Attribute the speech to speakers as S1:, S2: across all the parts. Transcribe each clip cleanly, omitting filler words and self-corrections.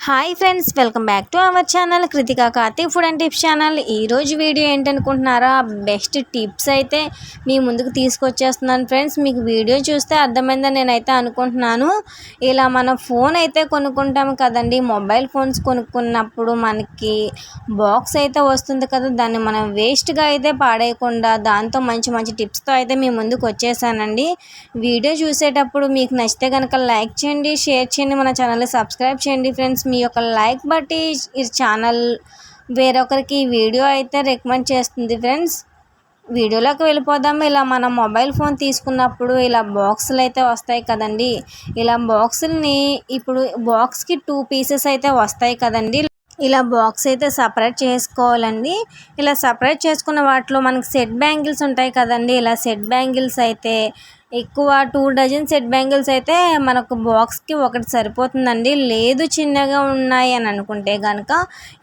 S1: Hi friends, welcome back to our channel Kritika Karthik food and tips channel. ఈరోజు video ఏంటనుకుంటున్నారా? Best tips అయితే మీ ముందుకు తీసుకొచ్చేస్తున్నాను ఫ్రెండ్స్. మీకు వీడియో చూస్తే అర్థమైందని నేనైతే అనుకుంటున్నాను. ఇలా మన ఫోన్ అయితే కొనుక్కుంటాము కదండి, మొబైల్ ఫోన్స్ కొనుక్కున్నప్పుడు మనకి బాక్స్ అయితే వస్తుంది కదా, దాన్ని మనం వేస్ట్గా అయితే పాడేయకుండా దాంతో మంచి మంచి టిప్స్తో అయితే మీ ముందుకు వచ్చేసానండి. వీడియో చూసేటప్పుడు మీకు నచ్చితే కనుక లైక్ చేయండి, షేర్ చేయండి, మన ఛానల్ని సబ్స్క్రైబ్ చేయండి ఫ్రెండ్స్. మీ యొక్క లైక్ బట్టి ఈ ఛానల్ వేరొకరికి వీడియో అయితే రికమెండ్ చేస్తుంది ఫ్రెండ్స్. వీడియోలోకి వెళ్ళిపోదాం. ఇలా మనం మొబైల్ ఫోన్ తీసుకున్నప్పుడు ఇలా బాక్సులు అయితే వస్తాయి కదండి. ఇలా బాక్సుల్ని ఇప్పుడు బాక్స్కి 2 పీసెస్ అయితే వస్తాయి కదండి. ఇలా బాక్స్ అయితే సపరేట్ చేసుకోవాలండి. ఇలా సపరేట్ చేసుకున్న వాటిలో మనకి సెట్ బ్యాంగిల్స్ ఉంటాయి కదండి. ఇలా సెట్ బ్యాంగిల్స్ అయితే ఎక్కువ 2 డజన్ సెట్ బ్యాంగిల్స్ అయితే మనకు బాక్స్కి ఒకటి సరిపోతుందండి. లేదు చిన్నగా ఉన్నాయి అని అనుకుంటే కనుక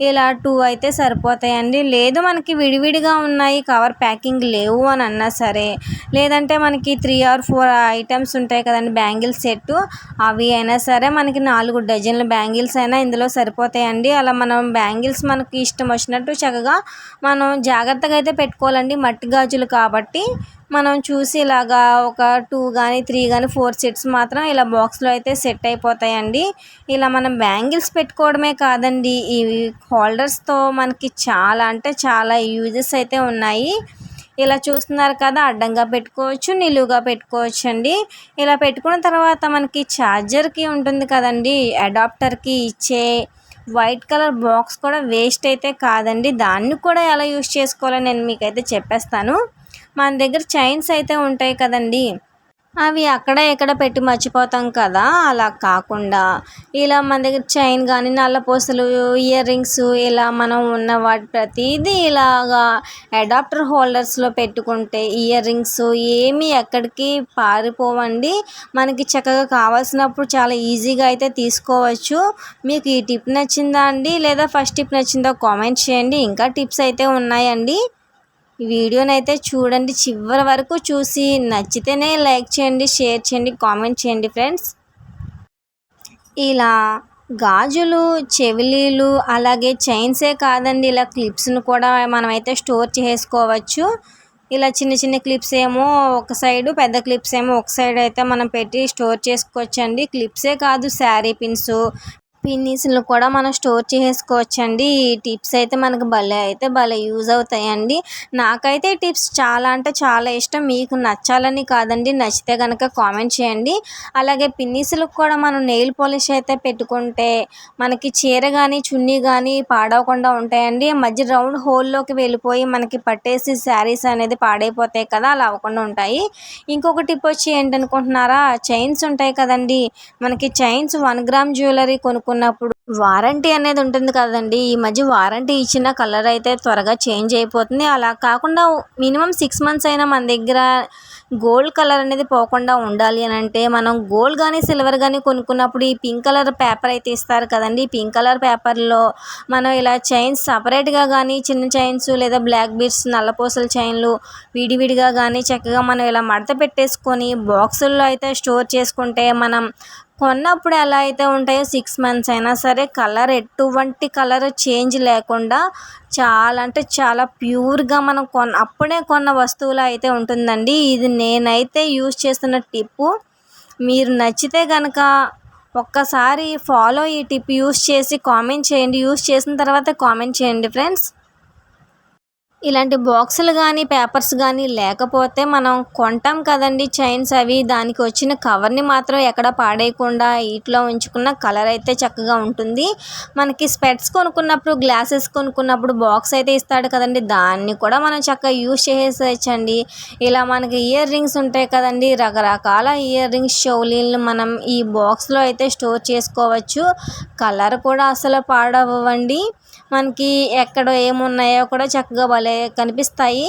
S1: ఇలా 2 అయితే సరిపోతాయండి. లేదు మనకి విడివిడిగా ఉన్నాయి, కవర్ ప్యాకింగ్ లేవు అని అన్నా సరే, లేదంటే మనకి 3 or 4 ఐటమ్స్ ఉంటాయి కదండి బ్యాంగిల్స్ సెట్, అవి అయినా సరే మనకి 4 డజన్ల బ్యాంగిల్స్ అయినా ఇందులో సరిపోతాయండి. అలా మనం బ్యాంగిల్స్ మనకి ఇష్టం వచ్చినట్టు చక్కగా మనం జాగ్రత్తగా అయితే పెట్టుకోవాలండి. మట్టి గాజులు కాబట్టి మనం చూసి ఇలాగా ఒక 2 కానీ 3 కానీ 4 సెట్స్ మాత్రం ఇలా బాక్స్లో అయితే సెట్ అయిపోతాయండి. ఇలా మనం బ్యాంగిల్స్ పెట్టుకోవడమే కాదండి, ఈ హోల్డర్స్తో మనకి చాలా అంటే చాలా యూజెస్ అయితే ఉన్నాయి. ఇలా చూస్తున్నారు కదా, అడ్డంగా పెట్టుకోవచ్చు, నిలువుగా పెట్టుకోవచ్చు అండి. ఇలా పెట్టుకున్న తర్వాత మనకి ఛార్జర్కి ఉంటుంది కదండి, అడాప్టర్కి ఇచ్చే వైట్ కలర్ బాక్స్ కూడా వేస్ట్ అయితే కాదండి. దాన్ని కూడా ఎలా యూస్ చేసుకోవాలో నేను మీకైతే చెప్పేస్తాను. మన దగ్గర చైన్స్ అయితే ఉంటాయి కదండి, అవి అక్కడ ఎక్కడ పెట్టి మర్చిపోతాం కదా. అలా కాకుండా ఇలా మన దగ్గర చైన్ కానీ, నల్లపూసలు, ఇయర్ రింగ్స్, ఇలా మనం ఉన్న వాటి ప్రతిదీ ఇలాగా అడాప్టర్ హోల్డర్స్లో పెట్టుకుంటే ఇయర్ రింగ్స్ ఏమీ ఎక్కడికి పారిపోవండి. మనకి చక్కగా కావాల్సినప్పుడు చాలా ఈజీగా అయితే తీసుకోవచ్చు. మీకు ఈ టిప్ నచ్చిందా అండి, లేదా ఫస్ట్ టిప్ నచ్చిందో కామెంట్ చేయండి. ఇంకా టిప్స్ అయితే ఉన్నాయండి. ఈ వీడియోనైతే చూడండి, చివరి వరకు చూసి నచ్చితేనే లైక్ చేయండి, షేర్ చేయండి, కామెంట్ చేయండి ఫ్రెండ్స్. ఇలా గాజులు, చెవిలీలు, అలాగే చైన్సే కాదండి, ఇలా క్లిప్స్ను కూడా మనమైతే స్టోర్ చేసుకోవచ్చు. ఇలా చిన్న చిన్న క్లిప్స్ ఏమో ఒక సైడు, పెద్ద క్లిప్స్ ఏమో ఒక సైడ్ అయితే మనం పెట్టి స్టోర్ చేసుకోవచ్చండి. క్లిప్సే కాదు, శారీ పిన్నీస్లు కూడా మనం స్టోర్ చేసుకోవచ్చండి. ఈ టిప్స్ అయితే మనకు భలే యూజ్ అవుతాయండి. నాకైతే ఈ టిప్స్ చాలా అంటే చాలా ఇష్టం. మీకు నచ్చాలని కాదండి, నచ్చితే కనుక కామెంట్ చేయండి. అలాగే పిన్నీసులకు కూడా మనం నెయిల్ పాలిష్ అయితే పెట్టుకుంటే మనకి చీర కానీ చున్నీ కానీ పాడవకుండా ఉంటాయండి. మధ్య రౌండ్ హోల్లోకి వెళ్ళిపోయి మనకి పట్టేసి శారీస్ అనేది పాడైపోతాయి కదా, అలా అవ్వకుండా ఉంటాయి. ఇంకొక టిప్ వచ్చి ఏంటనుకుంటున్నారా, చైన్స్ ఉంటాయి కదండి. మనకి చైన్స్ 1 గ్రామ్ జ్యువెలరీ కొనుక్కున్నప్పుడు వారంటీ అనేది ఉంటుంది కదండి. ఈ మధ్య వారంటీ ఇచ్చిన కలర్ అయితే త్వరగా చేంజ్ అయిపోతుంది. అలా కాకుండా మినిమం 6 months అయినా మన దగ్గర గోల్డ్ కలర్ అనేది పోకుండా ఉండాలి అని అంటే మనం గోల్డ్ కానీ సిల్వర్ కానీ కొనుక్కున్నప్పుడు ఈ పింక్ కలర్ పేపర్ అయితే ఇస్తారు కదండి. ఈ పింక్ కలర్ పేపర్లో మనం ఇలా చైన్స్ సపరేట్గా కానీ, చిన్న చైన్స్ లేదా బ్లాక్ బీడ్స్, నల్లపూసల చైన్లు విడివిడిగా కానీ చక్కగా మనం ఇలా మడత పెట్టేసుకొని బాక్సుల్లో అయితే స్టోర్ చేసుకుంటే మనం కొన్నప్పుడు ఎలా అయితే ఉంటాయో 6 months అయినా సరే కలర్ ఎటువంటి కలర్ చేంజ్ లేకుండా చాలా అంటే చాలా ప్యూర్గా మనం అప్పుడే కొన్న వస్తువులు అయితే ఉంటుందండి. ఇది నేనైతే యూజ్ చేస్తున్న టిప్పు. మీరు నచ్చితే కనుక ఒక్కసారి ఫాలో ఈ టిప్ యూజ్ చేసి కామెంట్ చేయండి. యూజ్ చేసిన తర్వాత కామెంట్ చేయండి ఫ్రెండ్స్. ఇలాంటి బాక్సులు కానీ పేపర్స్ కానీ లేకపోతే మనం కొంటాం కదండి చైన్స్, అవి దానికి వచ్చిన కవర్ని మాత్రం ఎక్కడ పాడేయకుండా ఇంట్లో ఉంచుకున్న కలర్ అయితే చక్కగా ఉంటుంది. మనకి స్పెట్స్ కొనుక్కున్నప్పుడు, గ్లాసెస్ కొనుక్కున్నప్పుడు బాక్స్ అయితే ఇస్తాడు కదండి, దాన్ని కూడా మనం చక్కగా యూజ్ చేసేయచ్చండి. ఇలా మనకి ఇయర్ రింగ్స్ ఉంటాయి కదండి, రకరకాల ఇయర్ రింగ్స్, చెవులీలను మనం ఈ బాక్స్లో అయితే స్టోర్ చేసుకోవచ్చు. కలర్ కూడా అసలు పాడవ్వండి. మనకి ఎక్కడ ఏమున్నాయో కూడా చక్కగా భలే కనిపిస్తాయి.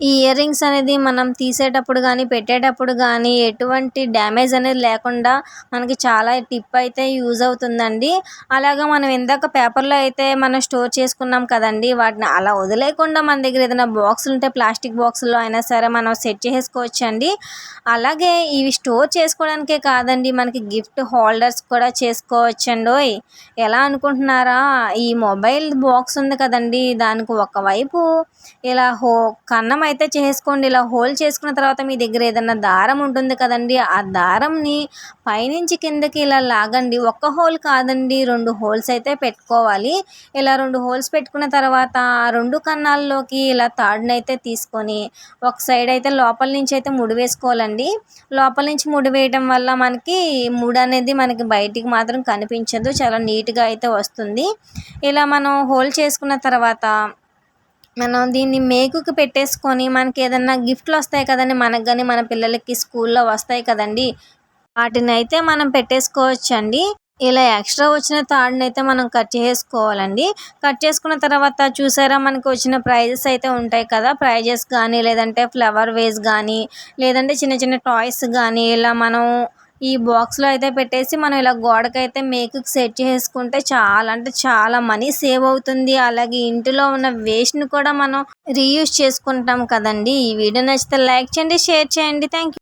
S1: ఈ ఇయర్ రింగ్స్ అనేది మనం తీసేటప్పుడు కానీ పెట్టేటప్పుడు కానీ ఎటువంటి డ్యామేజ్ అనేది లేకుండా మనకి చాలా టిప్ అయితే యూజ్ అవుతుందండి. అలాగా మనం ఇందాక పేపర్లో అయితే మనం స్టోర్ చేసుకున్నాం కదండి, వాటిని అలా వదిలేయకుండా మన దగ్గర ఏదైనా బాక్సులు ఉంటే ప్లాస్టిక్ బాక్సుల్లో అయినా సరే మనం సెట్ చేసుకోవచ్చండి. అలాగే ఇవి స్టోర్ చేసుకోవడానికే కాదండి, మనకి గిఫ్ట్ హోల్డర్స్ కూడా చేసుకోవచ్చండోయ్. ఎలా అనుకుంటున్నారా? ఈ మొబైల్ బాక్స్ ఉంది కదండి, దానికి ఒకవైపు ఇలా కన్నం అయితే చేసుకోండి. ఇలా హోల్ చేసుకున్న తర్వాత మీ దగ్గర ఏదన్నా దారం ఉంటుంది కదండి, ఆ దారంని పైనుంచి కిందకి ఇలా లాగండి. ఒక్క హోల్ కాదండి, 2 హోల్స్ అయితే పెట్టుకోవాలి. ఇలా 2 హోల్స్ పెట్టుకున్న తర్వాత ఆ 2 కన్నాల్లోకి ఇలా తాడునైతే తీసుకొని ఒక సైడ్ అయితే లోపల నుంచి అయితే ముడి వేసుకోవాలండి. లోపల నుంచి ముడి వేయడం వల్ల మనకి ముడి అనేది మనకి బయటికి మాత్రం కనిపించదు, చాలా నీట్గా అయితే వస్తుంది. ఇలా మనం హోల్ చేసుకున్న తర్వాత మనం దీన్ని మేకుకి పెట్టేసుకొని మనకి ఏదన్నా గిఫ్ట్లు వస్తాయి కదండి, మనకు కానీ మన పిల్లలకి స్కూల్లో వస్తాయి కదండి, వాటిని అయితే మనం పెట్టేసుకోవచ్చండి. ఇలా ఎక్స్ట్రా వచ్చిన తాడునైతే మనం కట్ చేసుకోవాలండి. కట్ చేసుకున్న తర్వాత చూసారా, మనకు వచ్చిన ప్రైజెస్ అయితే ఉంటాయి కదా, ప్రైజెస్ కానీ లేదంటే ఫ్లవర్ వేస్ కానీ లేదంటే చిన్న చిన్న టాయ్స్ కానీ ఇలా మనం ఈ బాక్స్లో అయితే పెట్టేసి మనం ఇలా గోడకైతే మేకుకి సెట్ చేసుకుంటే చాలా అంటే చాలా మనీ సేవ్ అవుతుంది. అలాగే ఇంటిలో ఉన్న వేస్ట్ని కూడా మనం రీయూజ్ చేసుకుంటాం కదండి. ఈ వీడియో నచ్చితే లైక్ చేయండి, షేర్ చేయండి. Thank you.